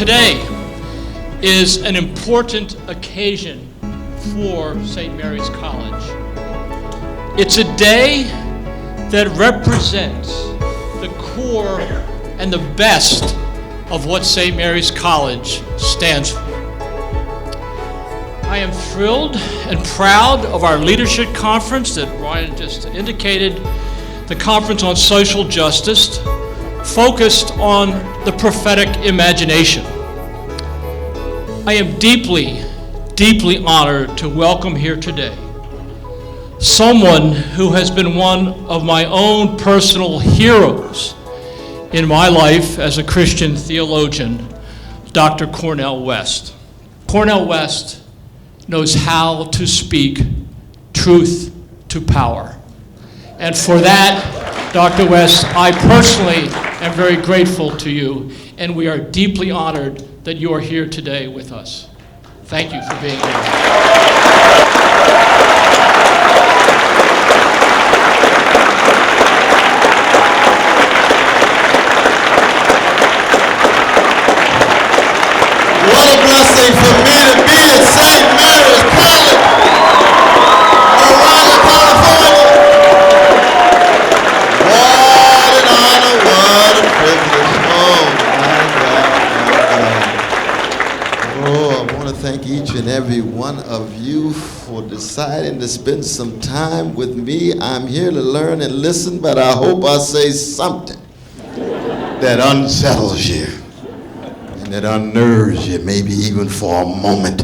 Today is an important occasion for St. Mary's College. It's a day that represents the core and the best of what St. Mary's College stands for. I am thrilled and proud of our leadership conference that Ryan just indicated, the Conference on Social Justice, focused on the prophetic imagination. I am deeply, deeply honored to welcome here today someone who has been one of my own personal heroes in my life as a Christian theologian, Dr. Cornel West. Cornel West knows how to speak truth to power. And for that, Dr. West, I personally am very grateful to you, and we are deeply honored that you are here today with us. Thank you for being here. What a blessing for me to be at St. Mary's College, Aurora, California. What an honor, what a privilege. Oh, my God. Oh, I want to thank each and every one of you for deciding to spend some time with me. I'm here to learn and listen, but I hope I say something that unsettles you, that unnerves you, maybe even for a moment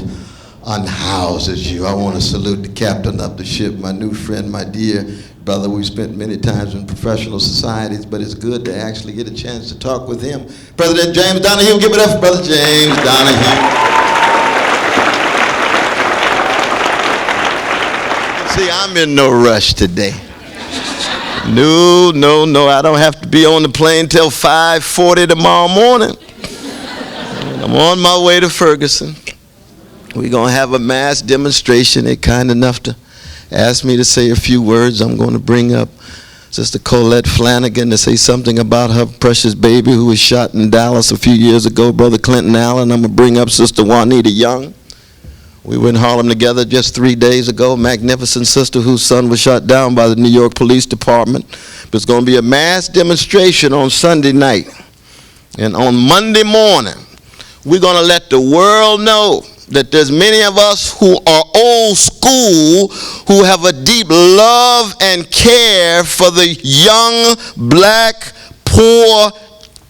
unhouses you. I want to salute the captain of the ship, my new friend, my dear brother. We've spent many times in professional societies, but it's good to actually get a chance to talk with him. President James Donahue, give it up for Brother James Donahue. See, I'm in no rush today. No, I don't have to be on the plane till 5:40 tomorrow morning. I'm on my way to Ferguson. We're going to have a mass demonstration. They're kind enough to asked me to say a few words. I'm going to bring up Sister Colette Flanagan to say something about her precious baby who was shot in Dallas a few years ago, Brother Clinton Allen. I'm going to bring up Sister Juanita Young. We were in Harlem together just 3 days ago. Magnificent sister whose son was shot down by the New York Police Department. There's going to be a mass demonstration on Sunday night. And on Monday morning, we're going to let the world know that there's many of us who are old school who have a deep love and care for the young, black, poor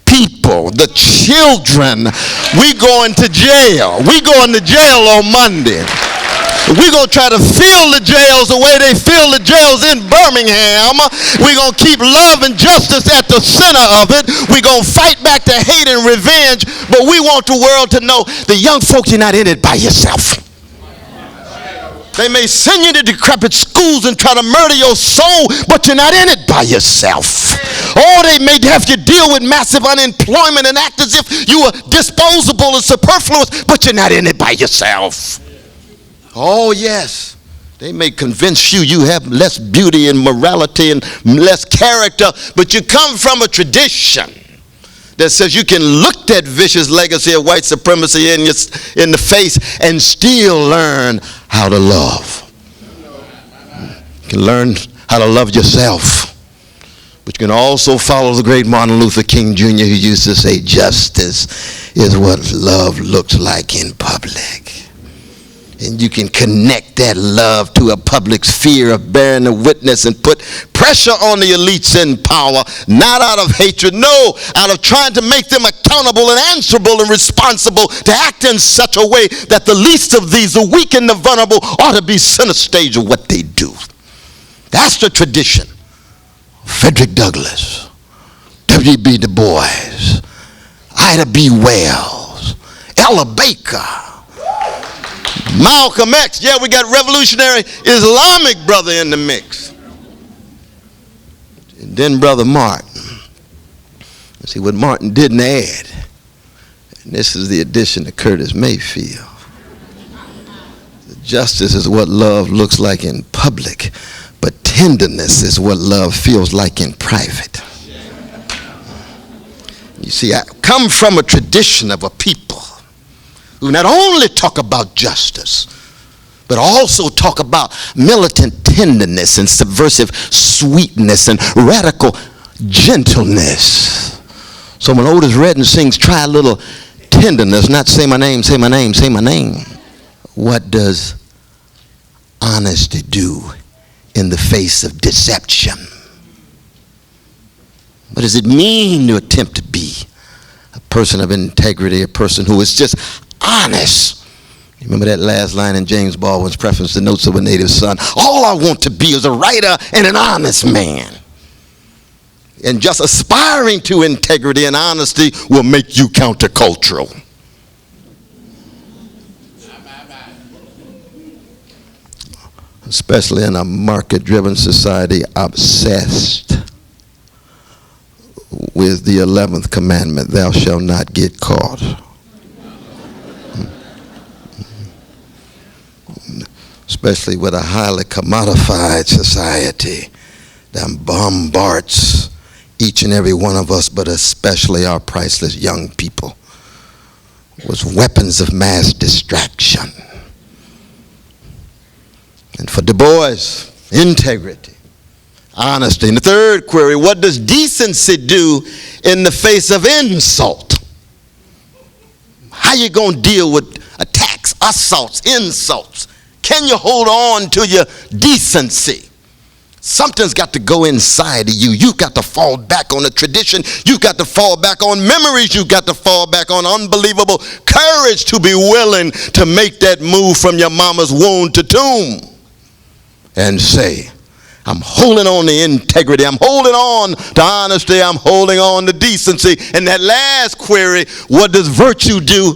people, the children. We going to jail. We going to jail on Monday. We're going to try to fill the jails the way they fill the jails in Birmingham. We're going to keep love and justice at the center of it. We're going to fight back the hate and revenge. But we want the world to know the young folks, you're not in it by yourself. They may send you to decrepit schools and try to murder your soul, but you're not in it by yourself. Or they may have you deal with massive unemployment and act as if you are disposable and superfluous, but you're not in it by yourself. Oh, yes. They may convince you have less beauty and morality and less character, but you come from a tradition that says you can look that vicious legacy of white supremacy in the face and still learn how to love. You can learn how to love yourself, but you can also follow the great Martin Luther King Jr., who used to say, justice is what love looks like in public. And you can connect that love to a public sphere of bearing a witness and put pressure on the elites in power, not out of hatred, no, out of trying to make them accountable and answerable and responsible to act in such a way that the least of these, the weak and the vulnerable, ought to be center stage of what they do. That's the tradition. Frederick Douglass, W.B. Du Bois, Ida B. Wells, Ella Baker, Malcolm X. Yeah, we got revolutionary Islamic brother in the mix. And then Brother Martin. See what Martin didn't add. And this is the addition to Curtis Mayfield. Justice is what love looks like in public, but tenderness is what love feels like in private. You see, I come from a tradition of a people who not only talk about justice, but also talk about militant tenderness and subversive sweetness and radical gentleness. So when Otis Redding sings, try a little tenderness, not say my name, say my name, say my name. What does honesty do in the face of deception? What does it mean to attempt to be a person of integrity, a person who is just honest? Remember that last line in James Baldwin's preface to Notes of a Native Son? All I want to be is a writer and an honest man. And just aspiring to integrity and honesty will make you countercultural. Especially in a market-driven society obsessed with the 11th commandment, thou shalt not get caught. Especially with a highly commodified society that bombards each and every one of us, but especially our priceless young people, with weapons of mass distraction. And for Du Bois, integrity, honesty. And the third query, what does decency do in the face of insult? How you going to deal with attacks, assaults, insults? Can you hold on to your decency? Something's got to go inside of you. You've got to fall back on a tradition. You've got to fall back on memories. You've got to fall back on unbelievable courage to be willing to make that move from your mama's womb to tomb and say, I'm holding on to integrity. I'm holding on to honesty. I'm holding on to decency. And that last query, what does virtue do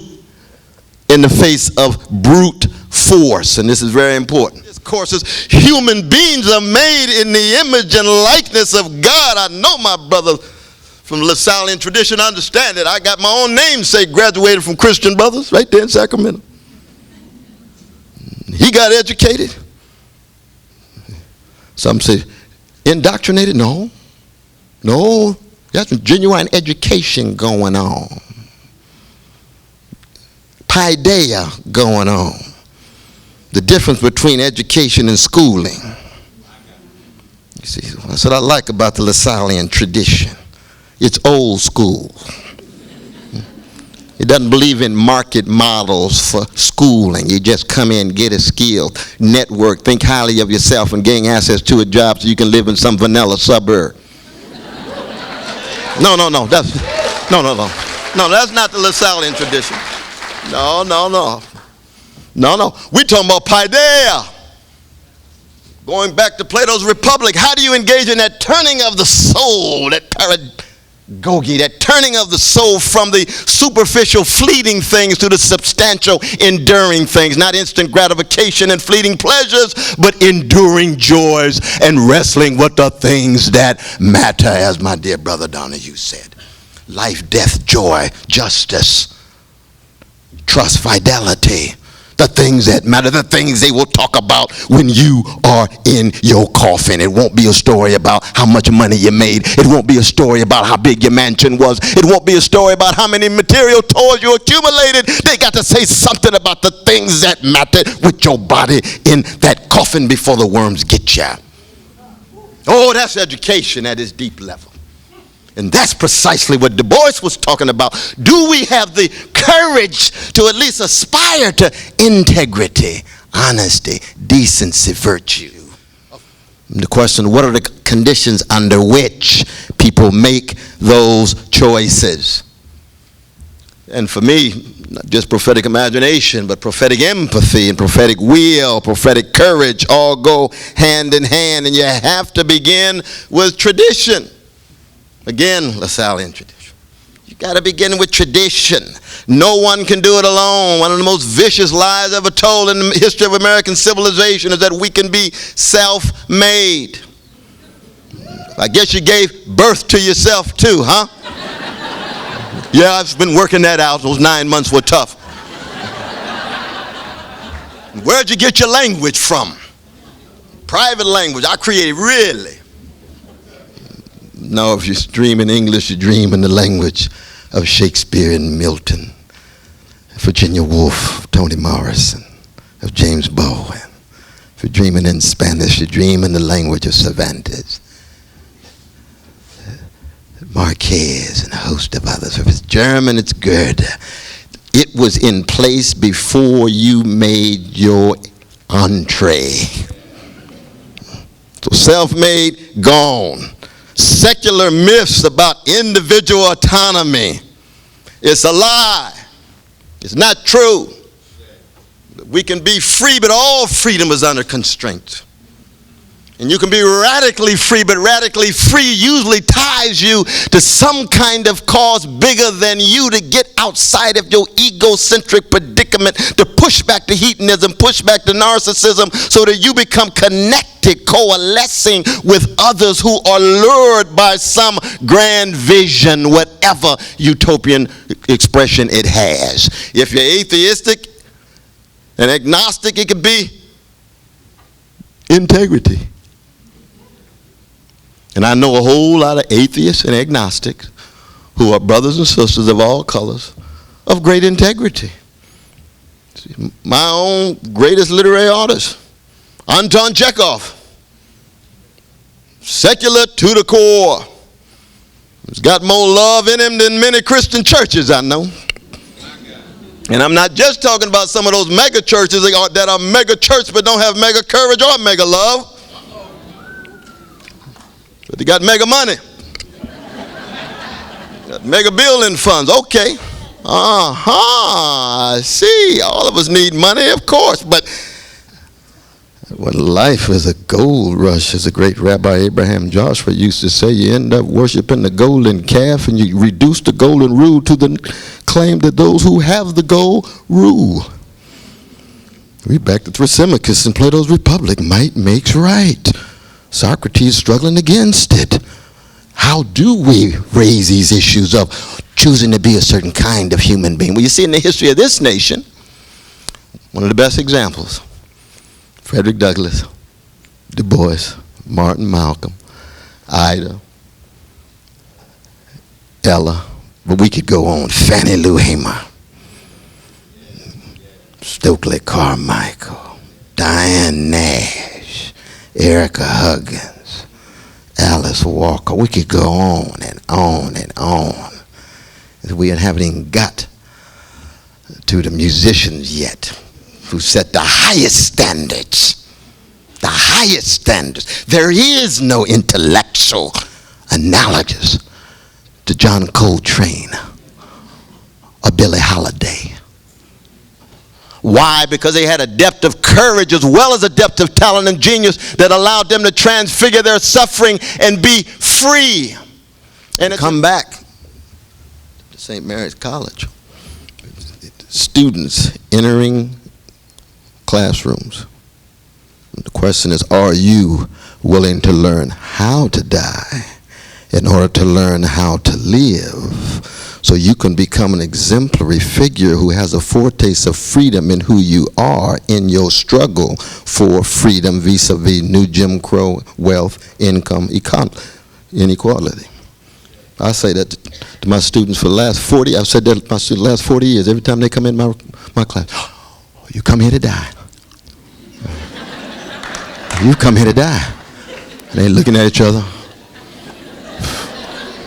in the face of brute force? And this is very important. This course is human beings are made in the image and likeness of God. I know my brother from LaSallian tradition understand it. I got my own namesake, graduated from Christian Brothers right there in Sacramento. He got educated. Some say, indoctrinated? No. No, that's genuine education going on. Paideia going on. The difference between education and schooling. You see, that's what I like about the Lasallian tradition. It's old school. It doesn't believe in market models for schooling. You just come in, get a skill, network, think highly of yourself, and gain access to a job so you can live in some vanilla suburb. No, that's not the Lasallian tradition. No. We're talking about paideia. Going back to Plato's Republic, how do you engage in that turning of the soul, that paragogy, that turning of the soul from the superficial, fleeting things to the substantial, enduring things? Not instant gratification and fleeting pleasures, but enduring joys and wrestling with the things that matter, as my dear brother Donahue said. Life, death, joy, justice, trust, fidelity. The things that matter, the things they will talk about when you are in your coffin. It won't be a story about how much money you made. It won't be a story about how big your mansion was. It won't be a story about how many material toys you accumulated. They got to say something about the things that matter with your body in that coffin before the worms get you. Oh, that's education at its deep level. And that's precisely what Du Bois was talking about. Do we have the courage to at least aspire to integrity, honesty, decency, virtue? And the question, what are the conditions under which people make those choices? And for me, not just prophetic imagination, but prophetic empathy and prophetic will, prophetic courage all go hand in hand. And you have to begin with tradition. Again, Lasallian tradition. You got to begin with tradition. No one can do it alone. One of the most vicious lies ever told in the history of American civilization is that we can be self-made. I guess you gave birth to yourself too, huh? Yeah, I've been working that out. Those 9 months were tough. Where'd you get your language from? Private language. I created, really. No, if you dream in English, you dream in the language of Shakespeare and Milton, Virginia Woolf, Toni Morrison, of James Bowen. If you're dreaming in Spanish, you dream in the language of Cervantes, Marquez, and a host of others. If it's German, it's Goethe. It was in place before you made your entree. So self-made, gone. Secular myths about individual autonomy. It's a lie. It's not true. We can be free, but all freedom is under constraint. And you can be radically free, but radically free usually ties you to some kind of cause bigger than you to get outside of your egocentric predicament, to push back the hedonism, push back the narcissism, so that you become connected, coalescing with others who are lured by some grand vision, whatever utopian expression it has. If you're atheistic and agnostic, it could be integrity. And I know a whole lot of atheists and agnostics who are brothers and sisters of all colors of great integrity. My own greatest literary artist, Anton Chekhov, secular to the core. He's got more love in him than many Christian churches I know. And I'm not just talking about some of those mega churches that are mega church but don't have mega courage or mega love. But they got mega money. Got mega building funds. Okay. I see. All of us need money, of course. But when life is a gold rush, as the great Rabbi Abraham Joshua used to say, you end up worshiping the golden calf and you reduce the golden rule to the claim that those who have the gold rule. We back to Thrasymachus in Plato's Republic. Might makes right. Socrates struggling against it. How do we raise these issues of choosing to be a certain kind of human being? Well, you see in the history of this nation, one of the best examples, Frederick Douglass, Du Bois, Martin, Malcolm, Ida, Ella, but we could go on. Fannie Lou Hamer, Stokely Carmichael, Diane Nash, Erica Huggins, Alice Walker. We could go on and on and on. We haven't even got to the musicians yet who set the highest standards. The highest standards. There is no intellectual analogous to John Coltrane or Billie Holiday. Why? Because they had a depth of courage as well as a depth of talent and genius that allowed them to transfigure their suffering and be free. And come back to St. Mary's College. Students entering classrooms. The question is, are you willing to learn how to die in order to learn how to live, so you can become an exemplary figure who has a foretaste of freedom in who you are in your struggle for freedom vis-a-vis new Jim Crow, wealth, income, inequality. I say that to my students for the last 40, I've said that to my students the last 40 years. Every time they come in my class, oh, you come here to die. You come here to die. And they looking at each other.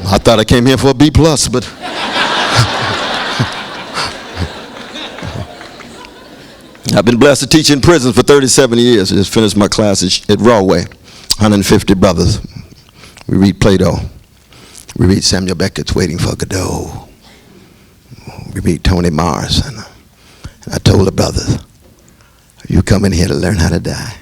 I thought I came here for a B+, but I've been blessed to teach in prison for 37 years. I just finished my class at Rawway, 150 brothers. We read Plato. We read Samuel Beckett's Waiting for Godot. We read Toni Morrison. I told the brothers, you come in here to learn how to die,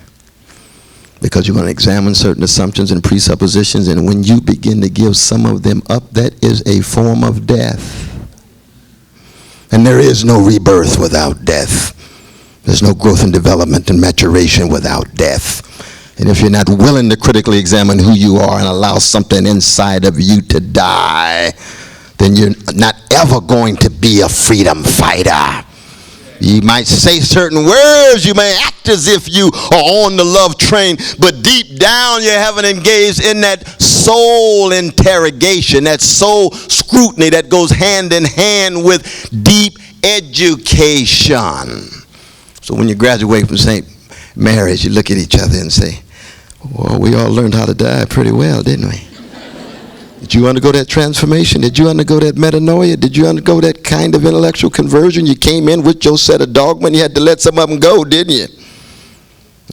because you're going to examine certain assumptions and presuppositions, and when you begin to give some of them up, that is a form of death. And there is no rebirth without death. There's no growth and development and maturation without death. And if you're not willing to critically examine who you are and allow something inside of you to die, then you're not ever going to be a freedom fighter. You might say certain words, you may act as if you are on the love train, but deep down you haven't engaged in that soul interrogation, that soul scrutiny that goes hand in hand with deep education. So when you graduate from St. Mary's, you look at each other and say, well, we all learned how to die pretty well, didn't we? Did you undergo that transformation? Did you undergo that metanoia? Did you undergo that kind of intellectual conversion? You came in with your set of dogma and you had to let some of them go, didn't you?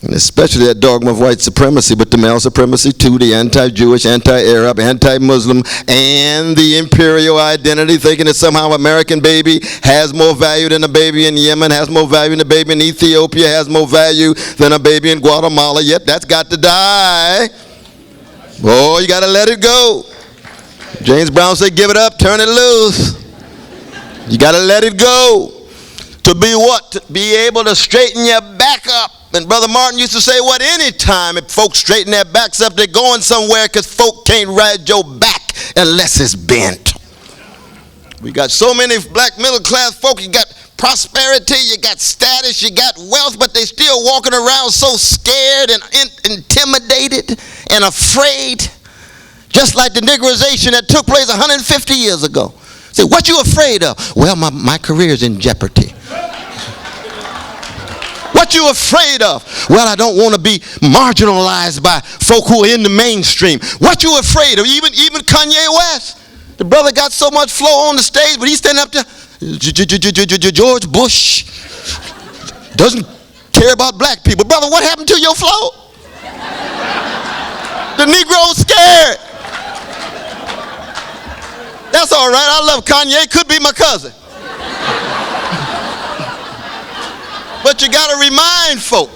And especially that dogma of white supremacy, but the male supremacy too, the anti-Jewish, anti-Arab, anti-Muslim, and the imperial identity, thinking that somehow American baby has more value than a baby in Yemen, has more value than a baby in Ethiopia, has more value than a baby in Guatemala. Yep, that's got to die. Oh, you got to let it go. James Brown said, give it up, turn it loose. You got to let it go. To be what? To be able to straighten your back up. And Brother Martin used to say, what, anytime if folks straighten their backs up, they're going somewhere, because folk can't ride your back unless it's bent. We got so many black middle class folk. You got prosperity, you got status, you got wealth, but they still walking around so scared and intimidated and afraid. Just like the Negroization that took place 150 years ago. Say, what you afraid of? Well, my career's in jeopardy. What you afraid of? Well, I don't want to be marginalized by folk who are in the mainstream. What you afraid of? Even Kanye West. The brother got so much flow on the stage, but he's standing up there. George Bush doesn't care about black people. Brother, what happened to your flow? The Negro's scared. That's all right. I love Kanye. Could be my cousin. But you got to remind folk.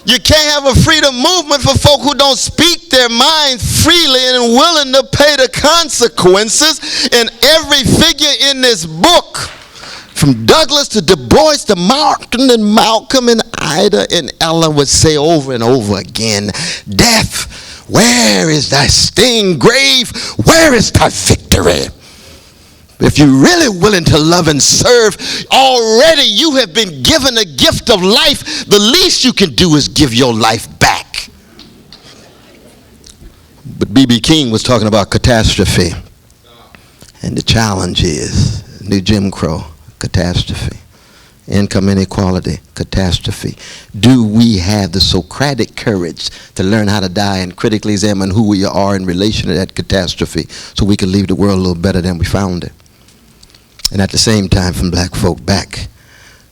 You can't have a freedom movement for folk who don't speak their mind freely and willing to pay the consequences. And every figure in this book, from Douglas to Du Bois to Martin and Malcolm and Ida and Ella, would say over and over again, death, where is thy sting? Grave, where is thy victory? If you're really willing to love and serve, already you have been given a gift of life. The least you can do is give your life back. But B.B. King was talking about catastrophe. And the challenge is new Jim Crow, catastrophe. Income inequality, catastrophe. Do we have the Socratic courage to learn how to die and critically examine who we are in relation to that catastrophe so we can leave the world a little better than we found it? And at the same time, from black folk back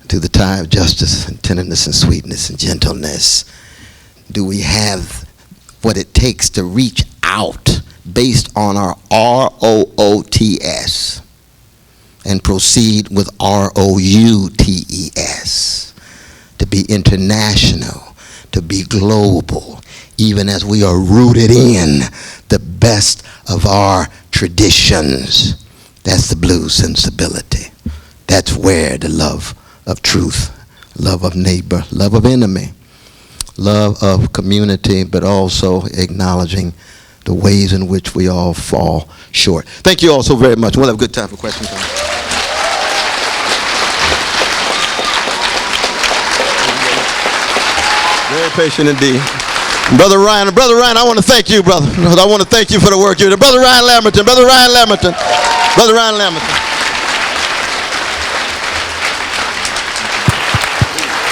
to the tie of justice and tenderness and sweetness and gentleness, do we have what it takes to reach out based on our ROOTS and proceed with ROUTES, to be international, to be global, even as we are rooted in the best of our traditions. That's the blue sensibility. That's where the love of truth, love of neighbor, love of enemy, love of community, but also acknowledging the ways in which we all fall short. Thank you all so very much. We'll have a good time for questions. Very patient indeed. Brother Ryan, I want to thank you, brother. I want to thank you for the work you did. Brother Ryan Lamberton.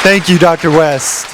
Thank you, Dr. West.